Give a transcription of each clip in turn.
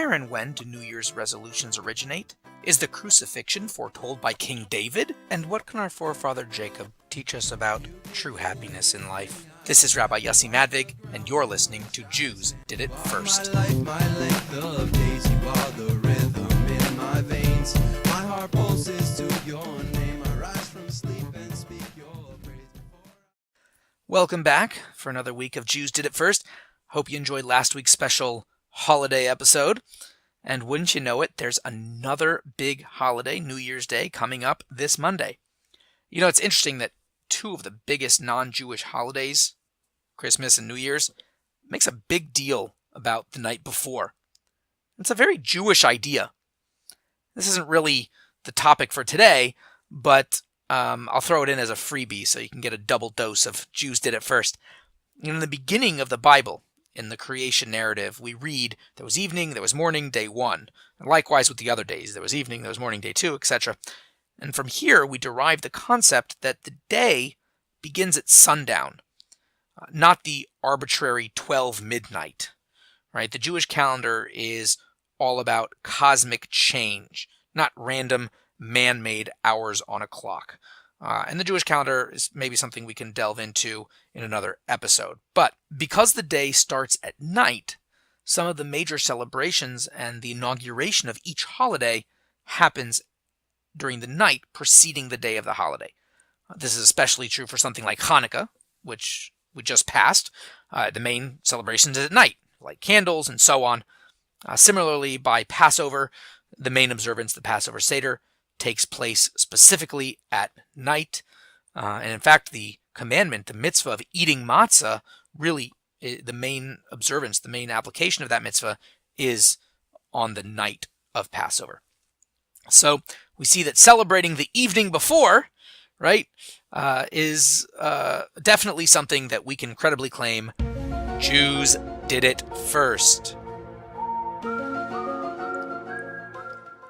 Where and when do New Year's resolutions originate? Is the crucifixion foretold by King David? And what can our forefather Jacob teach us about true happiness in life? This is Rabbi Yossi Madvig, and you're listening to Jews Did It First. My life, my length of days, you are the rhythm in my veins. My heart pulses to your name. I rise from sleep and speak your praise. Welcome back for another week of Jews Did It First. Hope you enjoyed last week's special holiday episode. And wouldn't you know it, there's another big holiday, New Year's Day, coming up this Monday. You know, it's interesting that two of the biggest non-Jewish holidays, Christmas and New Year's, makes a big deal about the night before. It's a very Jewish idea. This isn't really the topic for today, but I'll throw it in as a freebie so you can get a double dose of Jews Did It First. In the beginning of the Bible, in the creation narrative, we read there was evening, there was morning, day one. And likewise with the other days, there was evening, there was morning, day two, etc. And from here, we derive the concept that the day begins at sundown, not the arbitrary 12 midnight. Right? The Jewish calendar is all about cosmic change, not random man-made hours on a clock. And the Jewish calendar is maybe something we can delve into in another episode. But because the day starts at night, some of the major celebrations and the inauguration of each holiday happens during the night preceding the day of the holiday. This is especially true for something like Hanukkah, which we just passed. The main celebrations is at night, like candles and so on. Similarly, by Passover, the main observance, the Passover Seder, takes place specifically at night. And in fact, the commandment, the mitzvah of eating matzah, really the main observance, the main application of that mitzvah is on the night of Passover. So we see that celebrating the evening before, right, is definitely something that we can credibly claim Jews did it first.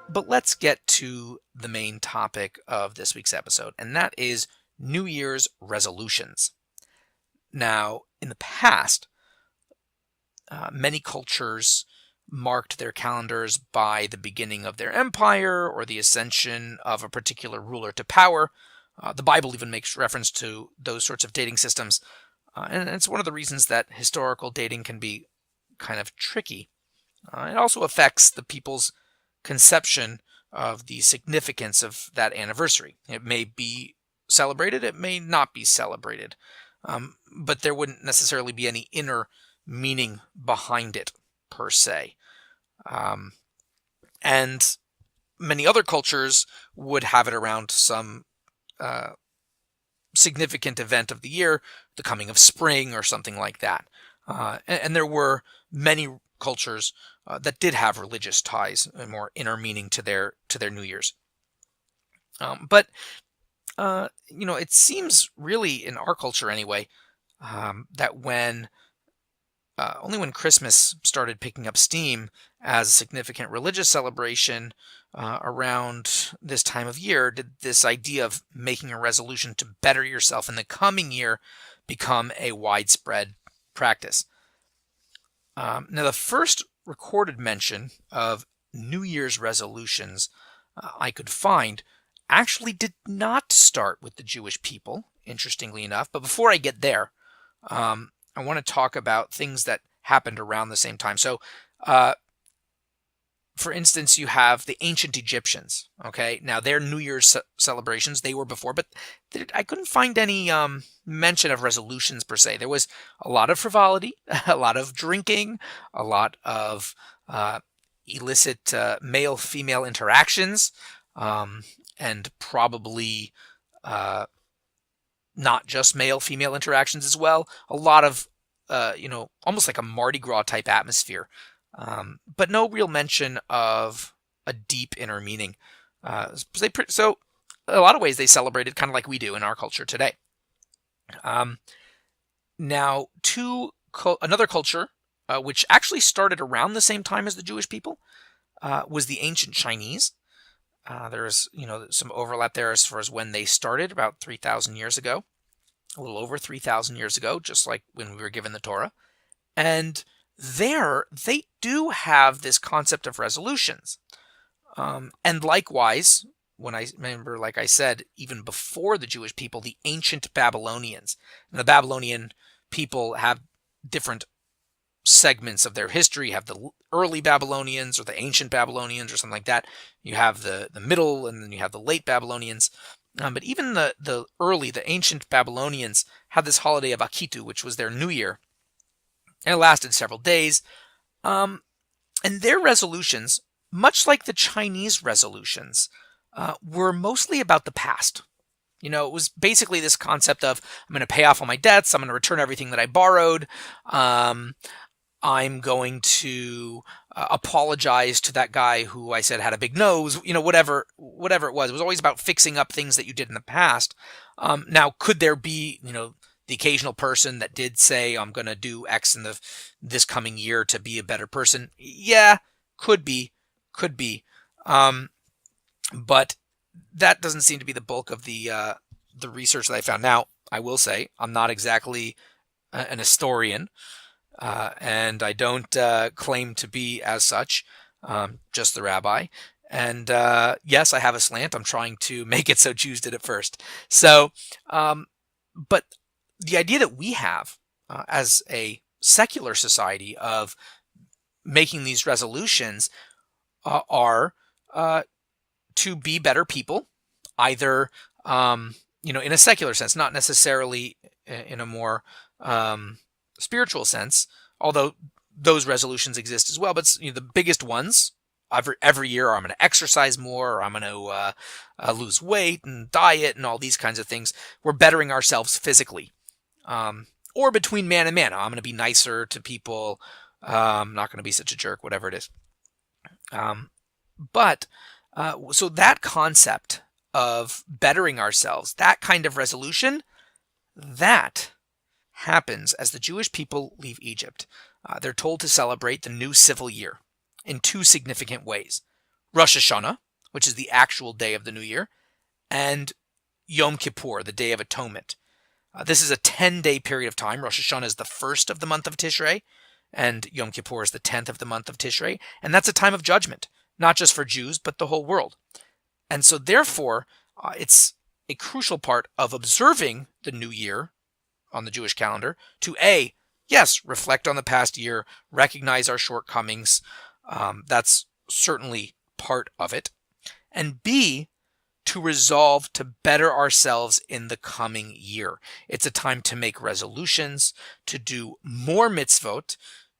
But let's get to the main topic of this week's episode, and that is New Year's resolutions. Now, in the past, many cultures marked their calendars by the beginning of their empire or the ascension of a particular ruler to power. The Bible even makes reference to those sorts of dating systems, and it's one of the reasons that historical dating can be kind of tricky. It also affects the people's conception of the significance of that anniversary. It may be celebrated, it may not be celebrated, but there wouldn't necessarily be any inner meaning behind it per se. And many other cultures would have it around some significant event of the year, the coming of spring or something like that. And there were many cultures that did have religious ties and more inner meaning to their New Year's. But it seems really in our culture anyway that only when Christmas started picking up steam as a significant religious celebration around this time of year did this idea of making a resolution to better yourself in the coming year become a widespread practice. Now, the first recorded mention of New Year's resolutions I could find actually did not start with the Jewish people, interestingly enough. But before I get there, I want to talk about things that happened around the same time. So, for instance, you have the ancient Egyptians. Okay, now their New Year's celebrations, they were before, but I couldn't find any mention of resolutions per se. There was a lot of frivolity, a lot of drinking, a lot of illicit male-female interactions, and probably not just male-female interactions as well. A lot of, almost like a Mardi Gras type atmosphere. But no real mention of a deep inner meaning. So, in a lot of ways, they celebrated kind of like we do in our culture today. Now, another culture, which actually started around the same time as the Jewish people, was the ancient Chinese. There's, some overlap there as far as when they started, about 3,000 years ago, a little over 3,000 years ago, just like when we were given the Torah. And there they do have this concept of resolutions. And likewise, when I remember, like I said, even before the Jewish people, the ancient Babylonians. And the Babylonian people have different segments of their history. You have the early Babylonians or the ancient Babylonians or something like that. You have the middle, and then you have the late Babylonians. But even the ancient Babylonians had this holiday of Akitu, which was their New Year. And it lasted several days. And their resolutions, much like the Chinese resolutions, were mostly about the past. You know, it was basically this concept of, I'm going to pay off all my debts. I'm going to return everything that I borrowed. I'm going to apologize to that guy who I said had a big nose. You know, whatever it was. It was always about fixing up things that you did in the past. Now, could there be, the occasional person that did say, I'm going to do X in this coming year to be a better person? Yeah, could be. But that doesn't seem to be the bulk of the research that I found. Now, I will say I'm not exactly an historian, and I don't claim to be as such, just the rabbi. And yes, I have a slant. I'm trying to make it so Jews did it first. So, but the idea that we have as a secular society of making these resolutions are to be better people, either in a secular sense, not necessarily in a more spiritual sense, although those resolutions exist as well. But the biggest ones every year are, I'm going to exercise more, or I'm going to lose weight and diet and all these kinds of things. We're bettering ourselves physically, or between man and man. I'm going to be nicer to people. I'm not going to be such a jerk, whatever it is. So that concept of bettering ourselves, that kind of resolution, that happens as the Jewish people leave Egypt. They're told to celebrate the new civil year in two significant ways. Rosh Hashanah, which is the actual day of the new year, and Yom Kippur, the Day of Atonement. This is a 10-day period of time. Rosh Hashanah is the first of the month of Tishrei, and Yom Kippur is the 10th of the month of Tishrei. And that's a time of judgment, not just for Jews, but the whole world. And so therefore, it's a crucial part of observing the new year on the Jewish calendar to yes, reflect on the past year, recognize our shortcomings. That's certainly part of it. And B, to resolve to better ourselves in the coming year. It's a time to make resolutions, to do more mitzvot,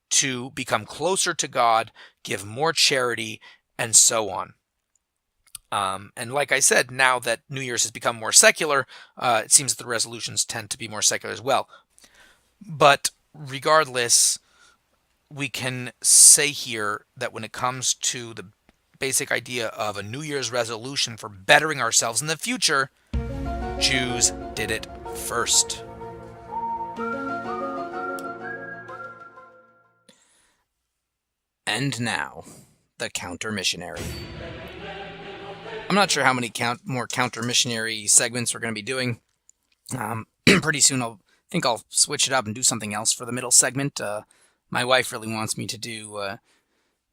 to become closer to God, give more charity, and so on. And like I said, now that New Year's has become more secular, it seems that the resolutions tend to be more secular as well. But regardless, we can say here that when it comes to the basic idea of a New Year's resolution for bettering ourselves in the future, Jews did it first. And now, the counter-missionary. I'm not sure how many more counter-missionary segments we're going to be doing. Pretty soon I'll switch it up and do something else for the middle segment. My wife really wants me to do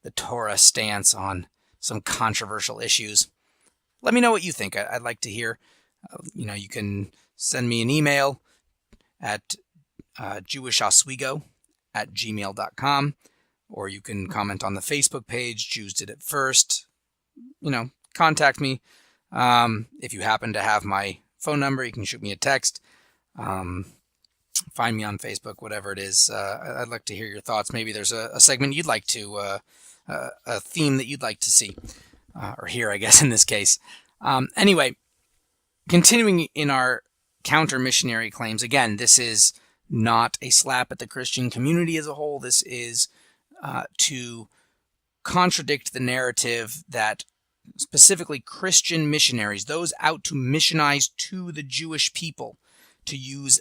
the Torah stance on some controversial issues. Let me know what you think. I'd like to hear. You can send me an email at jewishoswego@gmail.com, or you can comment on the Facebook page, Jews Did It First. Contact me. If you happen to have my phone number, you can shoot me a text. Find me on Facebook, whatever it is. I'd like to hear your thoughts. Maybe there's a segment you'd like to, a theme that you'd like to see, or hear, I guess, in this case. Anyway, continuing in our counter-missionary claims, again, this is not a slap at the Christian community as a whole. This is to contradict the narrative that specifically Christian missionaries, those out to missionize to the Jewish people, to use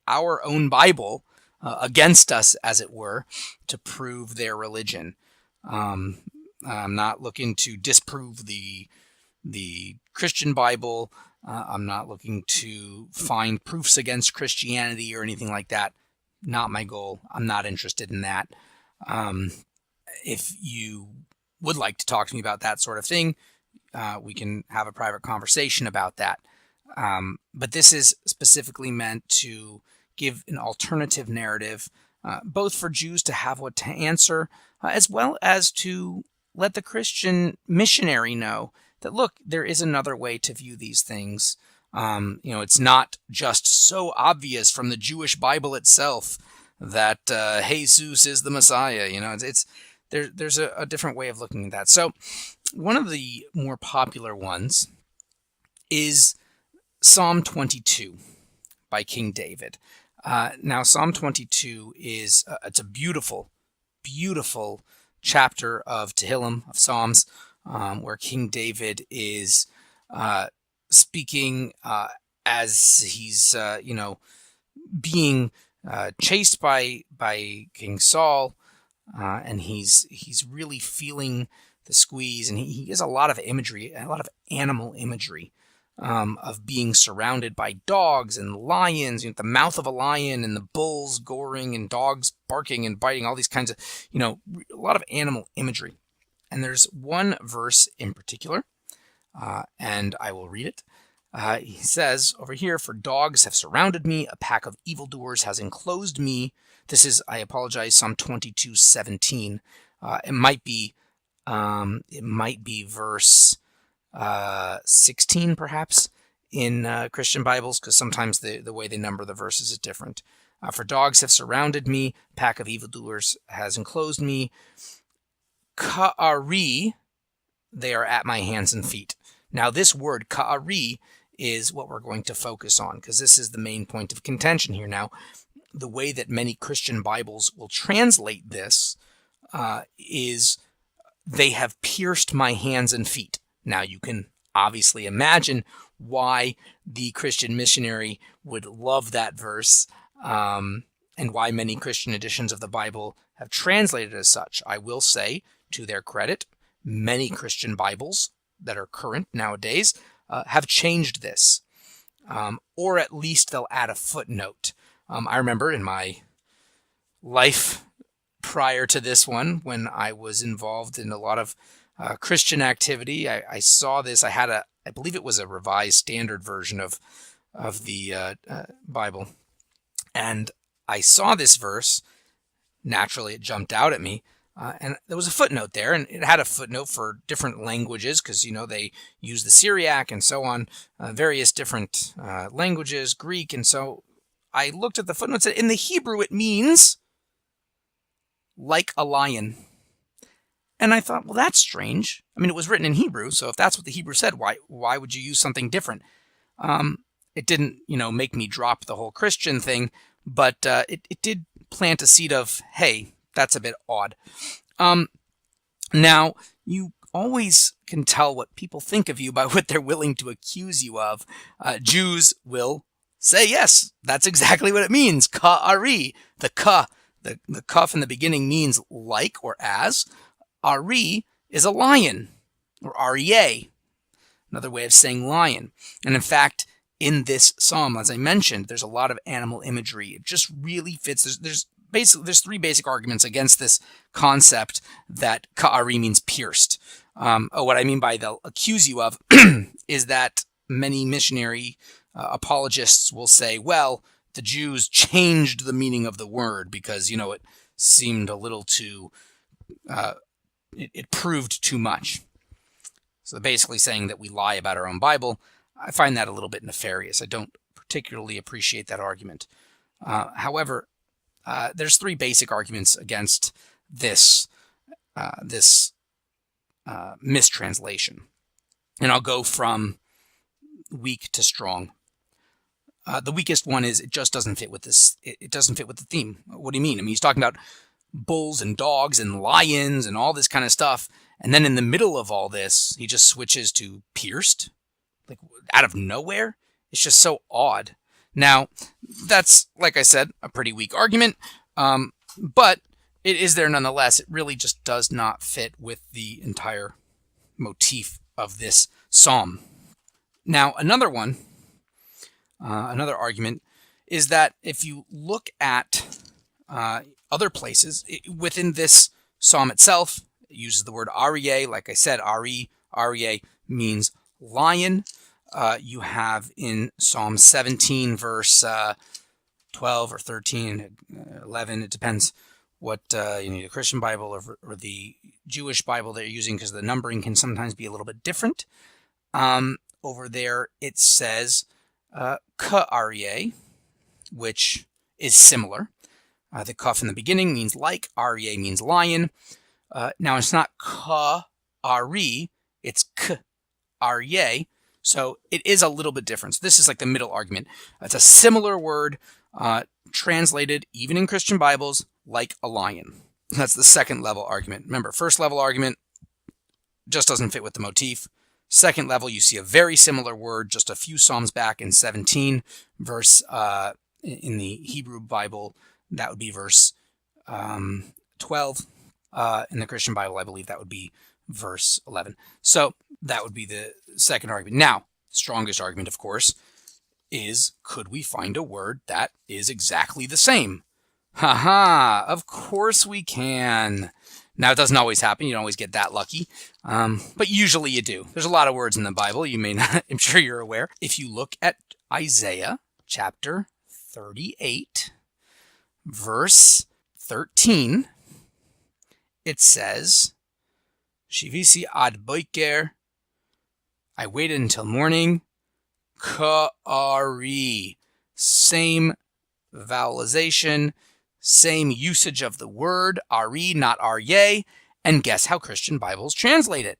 our own Bible against us, as it were, to prove their religion. I'm not looking to disprove the Christian Bible. I'm not looking to find proofs against Christianity or anything like that. not my goal. I'm not interested in that. If you would like to talk to me about that sort of thing, we can have a private conversation about that. But this is specifically meant to give an alternative narrative, both for Jews to have what to answer, as well as to let the Christian missionary know that, look, there is another way to view these things. It's not just so obvious from the Jewish Bible itself that Jesus is the Messiah. There's a different way of looking at that. So one of the more popular ones is Psalm 22 by King David. Now, Psalm 22 it's a beautiful, beautiful chapter of Tehillim, of Psalms, where King David is speaking as he's, being chased by King Saul, and he's really feeling the squeeze, and he has a lot of imagery, a lot of animal imagery, of being surrounded by dogs and lions, the mouth of a lion and the bulls goring and dogs barking and biting, all these kinds of, a lot of animal imagery. And there's one verse in particular, and I will read it. He says over here, "For dogs have surrounded me, a pack of evildoers has enclosed me." This is, I apologize, Psalm 22:17. It might be verse 16, perhaps, in Christian Bibles, because sometimes the way they number the verses is different. "For dogs have surrounded me, a pack of evildoers has enclosed me. Ka'ari, they are at my hands and feet." Now, this word ka'ari is what we're going to focus on, because this is the main point of contention here. Now, the way that many Christian Bibles will translate this is, "They have pierced my hands and feet." Now, you can obviously imagine why the Christian missionary would love that verse, and why many Christian editions of the Bible have translated as such. I will say, to their credit, many Christian Bibles that are current nowadays have changed this, or at least they'll add a footnote. I remember in my life prior to this one, when I was involved in a lot of Christian activity, I saw this. I believe it was a Revised Standard Version of the Bible, and I saw this verse. Naturally, it jumped out at me, and there was a footnote there, and it had a footnote for different languages, because they use the Syriac and so on, various different languages, Greek, and so I looked at the footnote and said, in the Hebrew it means like a lion. And I thought, well, that's strange. I mean, it was written in Hebrew, so if that's what the Hebrew said, why would you use something different? It didn't, make me drop the whole Christian thing, but it did plant a seed of, hey, that's a bit odd. Now, you always can tell what people think of you by what they're willing to accuse you of. Jews will say, yes, that's exactly what it means. Ka'ari, the kaf in the beginning means like or as. Ari is a lion, or Aryeh, another way of saying lion. And in fact, in this psalm, as I mentioned, there's a lot of animal imagery. It just really fits. There's three basic arguments against this concept that ka'ari means pierced. What I mean by they'll accuse you of is that many missionary apologists will say, well, the Jews changed the meaning of the word because, it seemed a little too, it proved too much. So basically saying that we lie about our own Bible. I find that a little bit nefarious. I don't particularly appreciate that argument. However, there's three basic arguments against this mistranslation. And I'll go from weak to strong. The weakest one is it just doesn't fit with this. It doesn't fit with the theme. What do you mean? I mean, he's talking about bulls and dogs and lions and all this kind of stuff. And then in the middle of all this, he just switches to pierced, like out of nowhere. It's just so odd. Now, that's, like I said, a pretty weak argument, but it is there nonetheless. It really just does not fit with the entire motif of this psalm. Now, another argument is that if you look at other places. Within this psalm itself, it uses the word Aryeh. Like I said, Aryeh means lion. You have in Psalm 17, verse 12 or 13, 11, it depends what you need, a Christian Bible or the Jewish Bible that you're using, because the numbering can sometimes be a little bit different. Over there, it says Ka'aryeh, which is similar. The kaf in the beginning means like, aryeh means lion. Now, it's not Ka'ari, it's K'aryeh, so it is a little bit different. So this is like the middle argument. It's a similar word, translated, even in Christian Bibles, like a lion. That's the second level argument. Remember, first level argument just doesn't fit with the motif. Second level, you see a very similar word just a few psalms back in 17, verse in the Hebrew Bible, that would be verse 12. In the Christian Bible, I believe that would be verse 11. So that would be the second argument. Now, the strongest argument, of course, is could we find a word that is exactly the same? Haha, of course we can. Now, it doesn't always happen. You don't always get that lucky. But usually you do. There's a lot of words in the Bible. You may not, I'm sure you're aware. If you look at Isaiah chapter 38, verse 13, it says, Shivisi ad boiker, I waited until morning, Ka'ari, same vowelization, same usage of the word, Ari, not Aryeh, and guess how Christian Bibles translate it?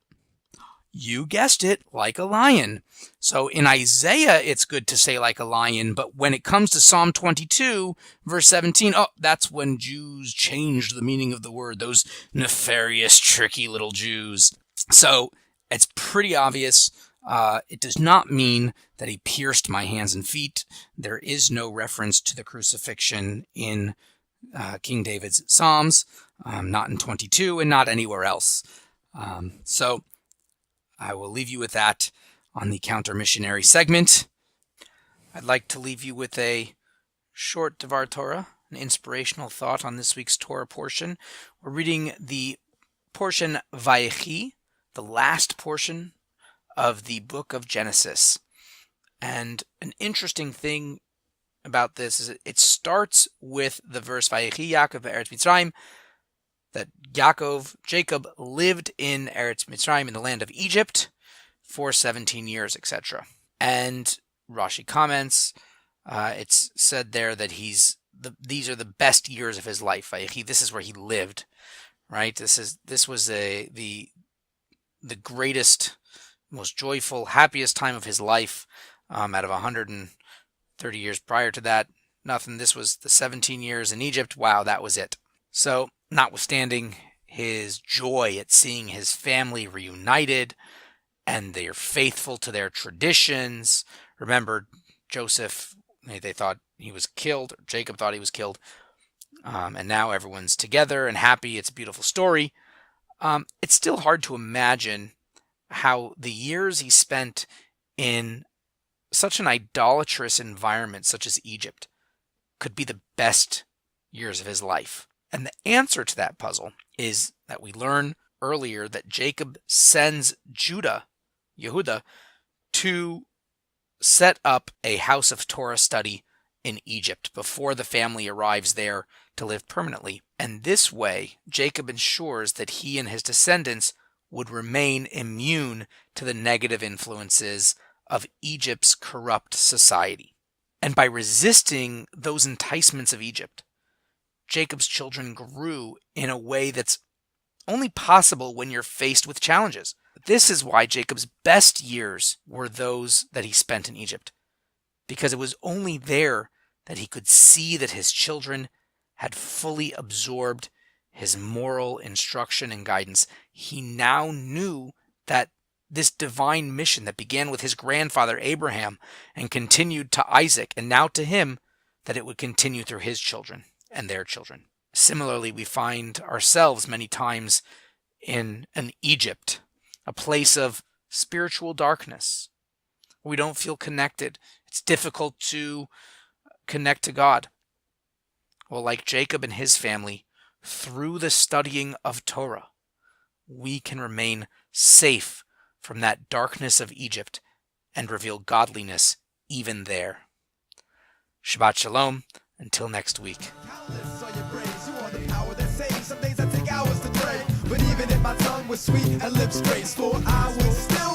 You guessed it, like a lion. So in Isaiah, it's good to say like a lion, but when it comes to Psalm 22, verse 17, that's when Jews changed the meaning of the word, those nefarious, tricky little Jews. So it's pretty obvious. It does not mean that he pierced my hands and feet. There is no reference to the crucifixion in King David's Psalms, not in 22 and not anywhere else. So I will leave you with that on the counter-missionary segment. I'd like to leave you with a short Devar Torah, an inspirational thought on this week's Torah portion. We're reading the portion Vayechi, the last portion of the book of Genesis. And an interesting thing about this is it starts with the verse Vayechi Yaakov Eretz Mitzrayim, that Jacob lived in Eretz Mitzrayim, in the land of Egypt, for 17 years, etc. And Rashi comments, it's said there that these are the best years of his life. This is where he lived, right? This was the greatest, most joyful, happiest time of his life. Out of 130 years prior to that, nothing. This was the 17 years in Egypt. Wow, that was it. So, notwithstanding his joy at seeing his family reunited and they're faithful to their traditions. Remember, Joseph, they thought he was killed, or Jacob thought he was killed, and now everyone's together and happy. It's a beautiful story. It's still hard to imagine how the years he spent in such an idolatrous environment such as Egypt could be the best years of his life. And the answer to that puzzle is that we learn earlier that Jacob sends Yehuda, to set up a house of Torah study in Egypt before the family arrives there to live permanently. And this way, Jacob ensures that he and his descendants would remain immune to the negative influences of Egypt's corrupt society. And by resisting those enticements of Egypt, Jacob's children grew in a way that's only possible when you're faced with challenges. This is why Jacob's best years were those that he spent in Egypt, because it was only there that he could see that his children had fully absorbed his moral instruction and guidance. He now knew that this divine mission that began with his grandfather Abraham and continued to Isaac and now to him, that it would continue through his children and their children. Similarly, we find ourselves many times in an Egypt, a place of spiritual darkness. We don't feel connected. It's difficult to connect to God. Well, like Jacob and his family, through the studying of Torah, we can remain safe from that darkness of Egypt and reveal godliness even there. Shabbat Shalom. Until next week. Countless are your praise. You are the power that saves. Some days I take hours to pray, but even if my tongue was sweet and lips graceful, I would still